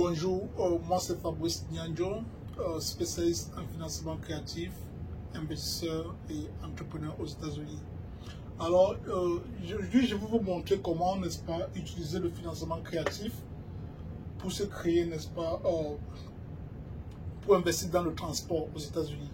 Bonjour, moi c'est Fabrice Nianjo, spécialiste en financement créatif, investisseur et entrepreneur aux États-Unis. Alors, aujourd'hui, je vais vous montrer comment, n'est-ce pas, utiliser le financement créatif pour se créer, n'est-ce pas, pour investir dans le transport aux États-Unis.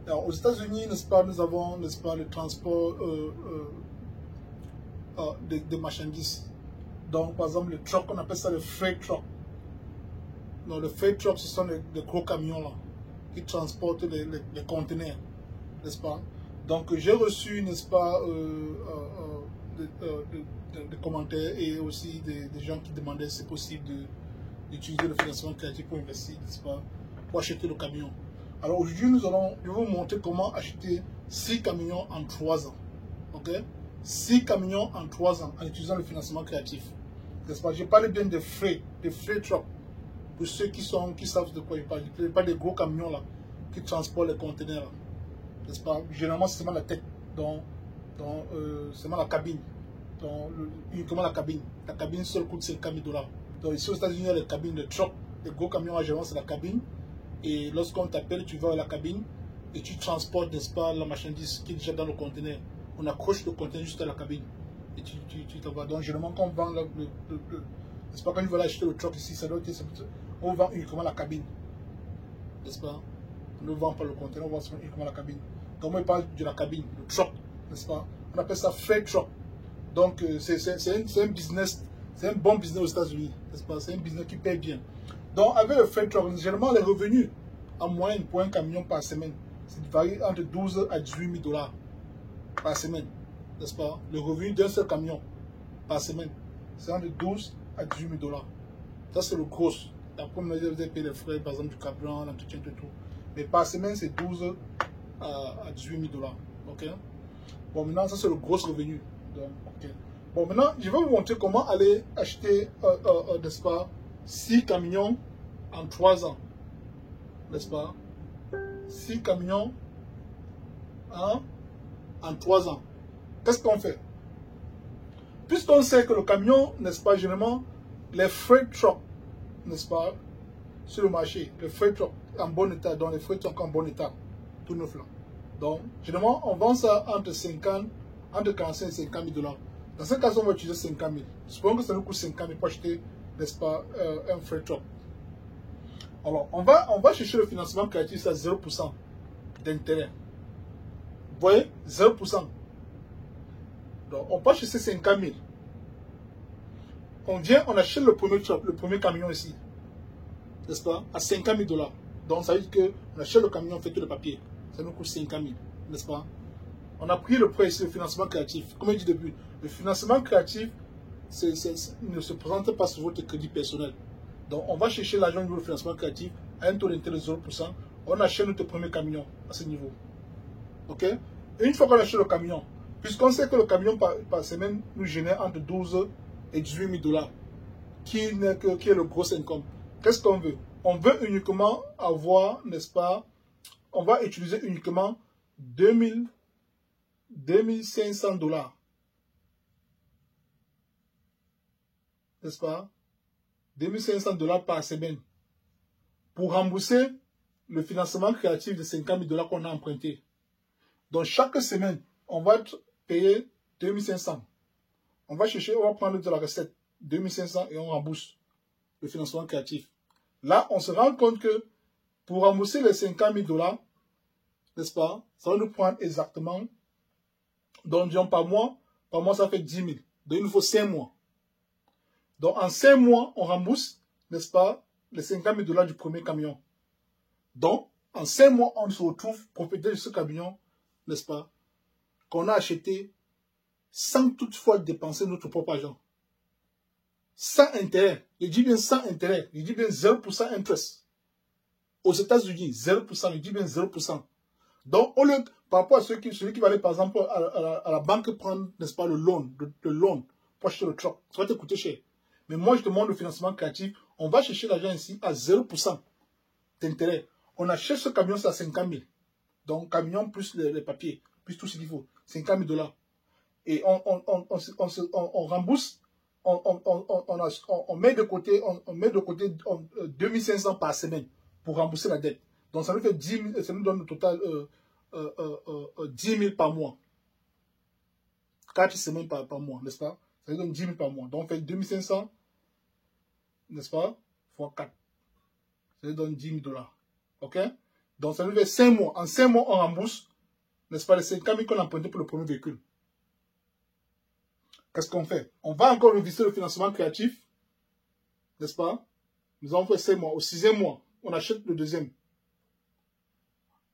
Alors, aux États-Unis, n'est-ce pas, nous avons, n'est-ce pas, le transport des marchandises. Donc, par exemple, le truck, on appelle ça le freight truck. Donc, le freight truck, ce sont les gros camions là, qui transportent les conteneurs, n'est-ce pas? Donc, j'ai reçu, n'est-ce pas, des commentaires et aussi des gens qui demandaient si c'est possible d'utiliser le financement créatif pour investir, n'est-ce pas, pour acheter le camion. Alors, aujourd'hui, je vais vous montrer comment acheter 6 camions en 3 ans. Ok? 6 camions en 3 ans en utilisant le financement créatif. N'est-ce pas? Je parle bien de freight truck. Pour ceux qui savent de quoi je parle. Je ne parle pas des gros camions là, qui transportent les conteneurs. N'est-ce pas? Généralement, c'est seulement la tête, seulement la cabine. Uniquement la cabine. La cabine seule coûte $50 000. Donc ici aux États-Unis, il y a les cabines de truck. Les gros camions, généralement, c'est la cabine. Et lorsqu'on t'appelle, tu vas à la cabine et tu transportes, n'est-ce pas, la marchandise qui est déjà dans le conteneur. On accroche le conteneur juste à la cabine. Et tu t'envoies. Donc généralement, quand on vend n'est-ce pas, quand tu vas acheter le truck ici, ça doit être, on vend uniquement la cabine. N'est-ce pas? On ne vend pas le conteneur, on vend uniquement la cabine. Donc moi, je parle de la cabine, le truck, n'est-ce pas? On appelle ça freight truck. Donc c'est un business, c'est un bon business aux États-Unis, n'est-ce pas? C'est un business qui paye bien. Donc avec le freight truck, généralement les revenus en moyenne pour un camion par semaine, c'est varie entre 12 à 18 000 $ par semaine, n'est-ce pas? Le revenu d'un seul camion par semaine, c'est entre 12 à 18 000 $. Ça, c'est le gros. Après, vous avez payé les frais, par exemple, du carburant, l'entretien, tout. Mais par semaine, c'est 12 à 18 000 $. Ok? Bon, maintenant, ça, c'est le gros revenu. Donc, ok. Bon, maintenant, je vais vous montrer comment aller acheter, n'est-ce pas, 6 camions en 3 ans. N'est-ce pas? 6 camions en 3 ans. Qu'est-ce qu'on fait? Puisqu'on sait que le camion, n'est-ce pas, généralement, les freight trucks, n'est-ce pas, sur le marché, les freight trucks en bon état, donc les freight trucks en bon état, tout neuf là. Donc, généralement, on vend ça entre 45 et 50 000 $. Dans ce cas, on va utiliser 50 000. Supposons que ça nous coûte 50 000 pour acheter, n'est-ce pas, un freight truck. Alors, on va chercher le financement créatif à 0% d'intérêt. Vous voyez, 0%. Donc, on peut chercher 50 000. On vient, on achète le premier camion ici, n'est-ce pas, à 50 000 $. Donc, ça veut dire qu'on achète le camion, on fait tout le papier. Ça nous coûte 50 000, n'est-ce pas? On a pris le prêt ici, le financement créatif. Comme je dis au début, le financement créatif ne se présente pas sur votre crédit personnel. Donc, on va chercher l'argent au niveau du financement créatif à un taux d'intérêt de 0%. On achète notre premier camion à ce niveau. OK? Et une fois qu'on achète le camion, puisqu'on sait que le camion par semaine nous génère entre 12 et 18 000 $, qui est le gros income. Qu'est-ce qu'on veut? On veut uniquement avoir, n'est-ce pas, on va utiliser uniquement 2500 $. N'est-ce pas? 2500 $ par semaine pour rembourser le financement créatif de 50 000 $ qu'on a emprunté. Donc chaque semaine, on va payer 2500. On va prendre de la recette 2500 et on rembourse le financement créatif. Là, on se rend compte que pour rembourser les 50 000 $, n'est-ce pas, ça va nous prendre exactement, donc disons par mois, ça fait 10 000. Donc il nous faut 5 mois. Donc en 5 mois, on rembourse, n'est-ce pas, les 50 000 $ du premier camion. Donc en 5 mois, on se retrouve propriétaire de ce camion, n'est-ce pas, qu'on a acheté sans toutefois dépenser notre propre argent. Sans intérêt. Je dis bien sans intérêt. Je dis bien 0% interest. Aux États-Unis, 0%. Je dis bien 0%. Donc, par rapport à celui qui va aller, par exemple, à la banque prendre, n'est-ce pas, le loan pour acheter le truck, ça va te coûter cher. Mais moi, je te montre le financement créatif. On va chercher l'argent ici à 0% d'intérêt. On achète ce camion, c'est à 50 000. Donc, camion plus les papiers, plus tout ce qu'il faut. 50 000 $. Et on rembourse on met de côté, on met de côté 2500 par semaine pour rembourser la dette. Donc ça nous fait 10 000, ça nous donne au total 10 000 par mois. 4 semaines par mois, n'est-ce pas? Ça nous donne 10 000 par mois. Donc on fait 2500, n'est-ce pas? Fois 4. Ça nous donne 10 000 $. OK? Donc ça nous fait 5 mois. En 5 mois, on rembourse, n'est-ce pas, les 50 000 qu'on a emprunté pour le premier véhicule. Qu'est-ce qu'on fait? On va encore revisiter le financement créatif, n'est-ce pas? Nous avons fait 5 mois. Au 6e mois, on achète le deuxième.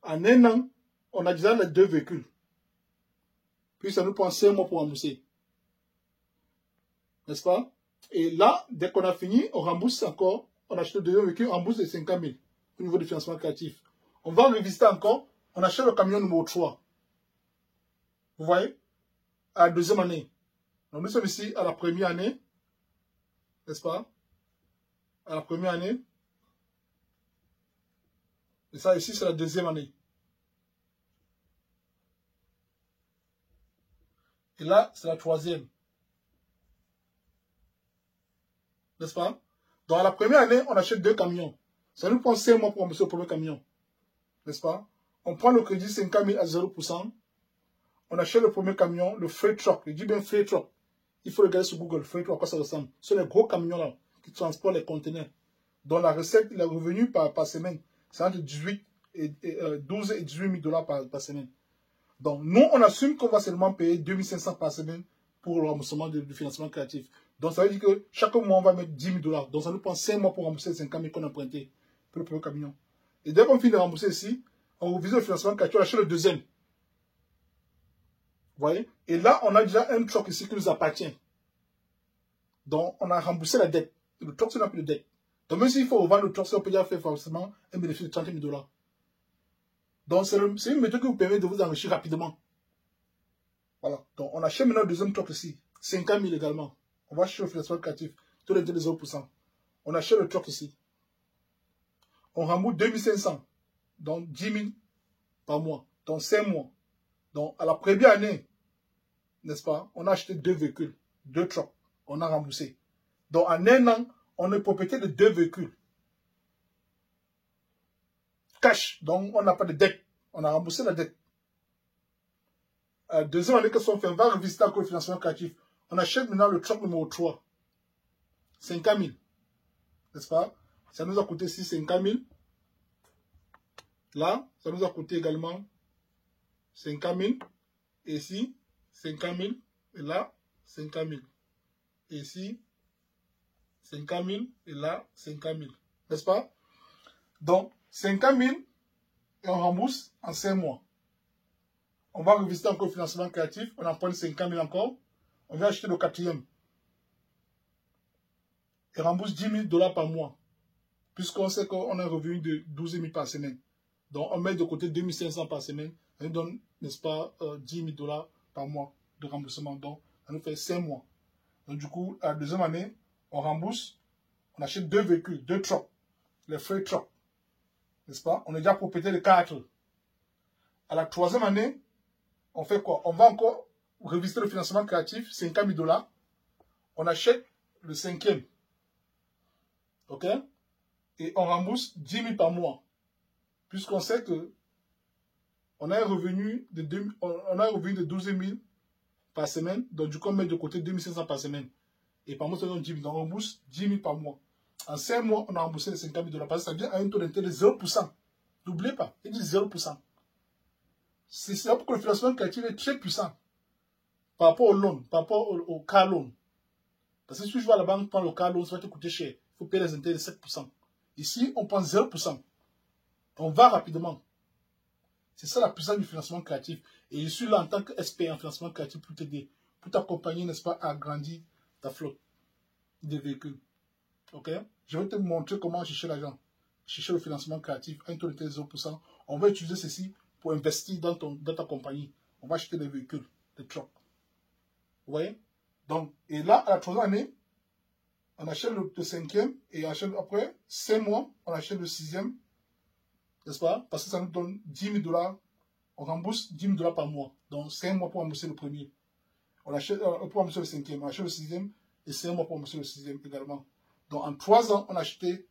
En 1 an, on a déjà les 2 véhicules. Puis ça nous prend 5 mois pour rembourser. N'est-ce pas? Et là, dès qu'on a fini, on rembourse encore. On achète le deuxième véhicule, on rembourse les 50 000 au niveau du financement créatif. On va revisiter encore. On achète le camion numéro 3. Vous voyez? À la deuxième année. Donc nous sommes ici à la première année. N'est-ce pas? À la première année. Et ça ici, c'est la deuxième année. Et là, c'est la troisième. N'est-ce pas? Dans la première année, on achète 2 camions. Ça nous prend 5 mois pour rembourser le premier camion. N'est-ce pas? On prend le crédit 50 000 à 0%. On achète le premier camion, le freight truck. Je dis bien freight truck. Il faut regarder sur Google, freight truck, à quoi ça ressemble. Ce sont les gros camions là qui transportent les conteneurs. Dont la recette, le revenu par semaine, c'est entre 12 et 18 000 $ par semaine. Donc, nous, on assume qu'on va seulement payer 2500 par semaine pour le remboursement du financement créatif. Donc, ça veut dire que chaque mois, on va mettre 10 000 $. Donc, ça nous prend 5 mois pour rembourser les 50 000 qu'on a emprunté pour le premier camion. Et dès qu'on finit de rembourser ici, on revise le financement créatif, on achète le deuxième. Vous voyez? Et là, on a déjà un truck ici qui nous appartient. Donc, on a remboursé la dette. Et le truck, c'est n'a plus de dette. Donc, même s'il faut revendre le truck, on peut déjà faire forcément un bénéfice de 30 000 $. Donc, c'est une méthode qui vous permet de vous enrichir rapidement. Voilà. Donc, on achète maintenant le deuxième truck ici. 50 000 également. On va acheter le financement créatif. Tous les 0%. On achète le truck ici. On rembourse 2500. Donc, 10 000 par mois. Donc, 5 mois. Donc, à la première année, n'est-ce pas, on a acheté 2 véhicules. 2 trucks. On a remboursé. Donc, en 1 an, on est propriétaire de 2 véhicules. Cash. Donc, on n'a pas de dette. On a remboursé la dette. Deuxième année, qu'est-ce qu'on fait? On va revisiter encore le financement créatif. On achète maintenant le truck numéro 3. 50 000. N'est-ce pas? Ça nous a coûté ici 50 000. Là, ça nous a coûté également 50 000. Et ici, 50 000. Et là, 50 000. Et ici, 50 000. Et là, 50 000. N'est-ce pas? Donc, 50 000 et on rembourse en 5 mois. On va revisiter encore le financement créatif. On emprunte 50 000 encore. On va acheter le 4e. Et rembourse 10 000 $ par mois. Puisqu'on sait qu'on a un revenu de 12 000 par semaine. Donc, on met de côté 2 500 par semaine. Ça nous donne, n'est-ce pas, 10 000 $ par mois de remboursement. Donc, ça nous fait 5 mois. Donc, du coup, à la deuxième année, on rembourse. On achète 2 véhicules, 2 trucks. Les freight trucks. N'est-ce pas? On est déjà propriétaire de 4. À la troisième année, on fait quoi? On va encore revisiter le financement créatif, 50 000 $. On achète le 5e. OK? Et on rembourse 10 000 par mois. Puisqu'on sait que on a un revenu de 12 000 par semaine. Donc, du coup, on met de côté 2 500 par semaine. Et par mois, ça donne 10 000. Donc, on rembourse 10 000 par mois. En 5 mois, on a remboursé les 50 000 $. Parce que ça vient à un taux d'intérêt de 0%. N'oubliez pas, il dit 0%. C'est là pour que le financement créatif est très puissant. Par rapport au loan, par rapport au car loan. Parce que si je vais à la banque prendre le car loan, ça va te coûter cher. Il faut payer les intérêts de 7%. Ici, on prend 0%. On va rapidement. C'est ça la puissance du financement créatif. Et je suis là en tant qu'expert en financement créatif pour t'aider, pour t'accompagner, n'est-ce pas, à agrandir ta flotte de véhicules. Ok? Je vais te montrer comment chercher l'argent. Chercher le financement créatif, un taux d'intérêt de 0%. On va utiliser ceci pour investir dans ta compagnie. On va acheter des véhicules, des trucks. Vous voyez? Donc, et là, à la troisième année, on achète le 5e et après 5 mois, on achète le 6e. N'est-ce pas? Parce que ça nous donne 10 000 $. On rembourse 10 000 $ par mois. Donc, 5 mois pour rembourser le premier. On achète pour rembourser le 5e. On achète le 6e. et 5 mois pour commencer le 6e également. Donc en 3 ans, on a acheté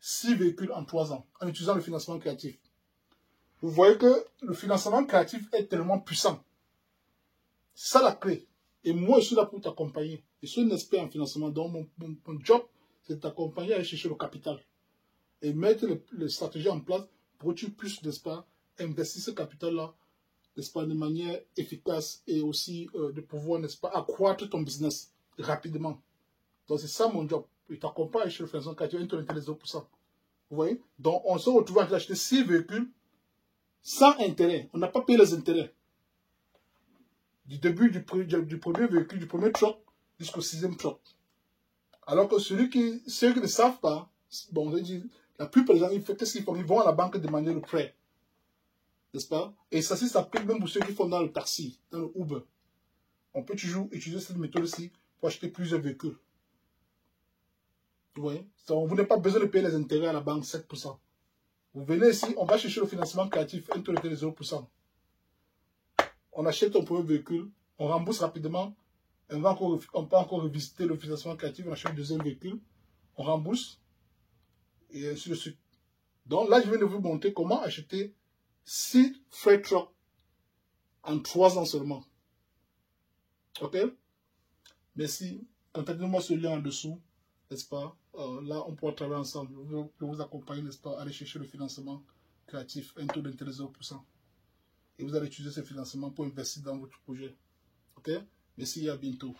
6 véhicules en 3 ans en utilisant le financement créatif. Vous voyez que le financement créatif est tellement puissant. C'est ça la clé. Et moi, je suis là pour t'accompagner. Je suis un expert en financement. Donc mon job, c'est de t'accompagner à aller chercher le capital. Et mettre les stratégies en place pour que tu puisses, n'est-ce pas, investir ce capital-là, n'est-ce pas, de manière efficace et aussi de pouvoir, n'est-ce pas, accroître ton business rapidement. Donc c'est ça mon job. Je t'accompagne chez le financement créatif, tu les 0%. Vous voyez? Donc on se retrouve à acheter 6 véhicules sans intérêt. On n'a pas payé les intérêts. Du début du premier véhicule, du premier truck, jusqu'au 6e truck. Alors que ceux qui ne savent pas, bon, je dis, la plupart des gens, qu'est-ce qu'ils font? Ils vont à la banque demander le prêt. N'est-ce pas? Et ça s'applique même pour ceux qui font dans le taxi, dans le Uber. On peut toujours utiliser cette méthode-ci pour acheter plusieurs véhicules. Vous voyez? Vous n'avez pas besoin de payer les intérêts à la banque, 7%. Vous venez ici, on va chercher le financement créatif, un taux de 0%. On achète un premier véhicule, on rembourse rapidement, on peut encore revisiter le financement créatif, on achète le deuxième véhicule, on rembourse, et ainsi de suite. Donc là, je viens de vous montrer comment acheter 6 freight trucks en 3 ans seulement. Ok? Merci. Contactez-moi sur le lien en dessous, n'est-ce pas? Là, on pourra travailler ensemble. Je vais vous accompagner, n'est-ce pas, à aller chercher le financement créatif, un taux d'intérêt 0%. Et vous allez utiliser ce financement pour investir dans votre projet. Ok? Merci et à bientôt.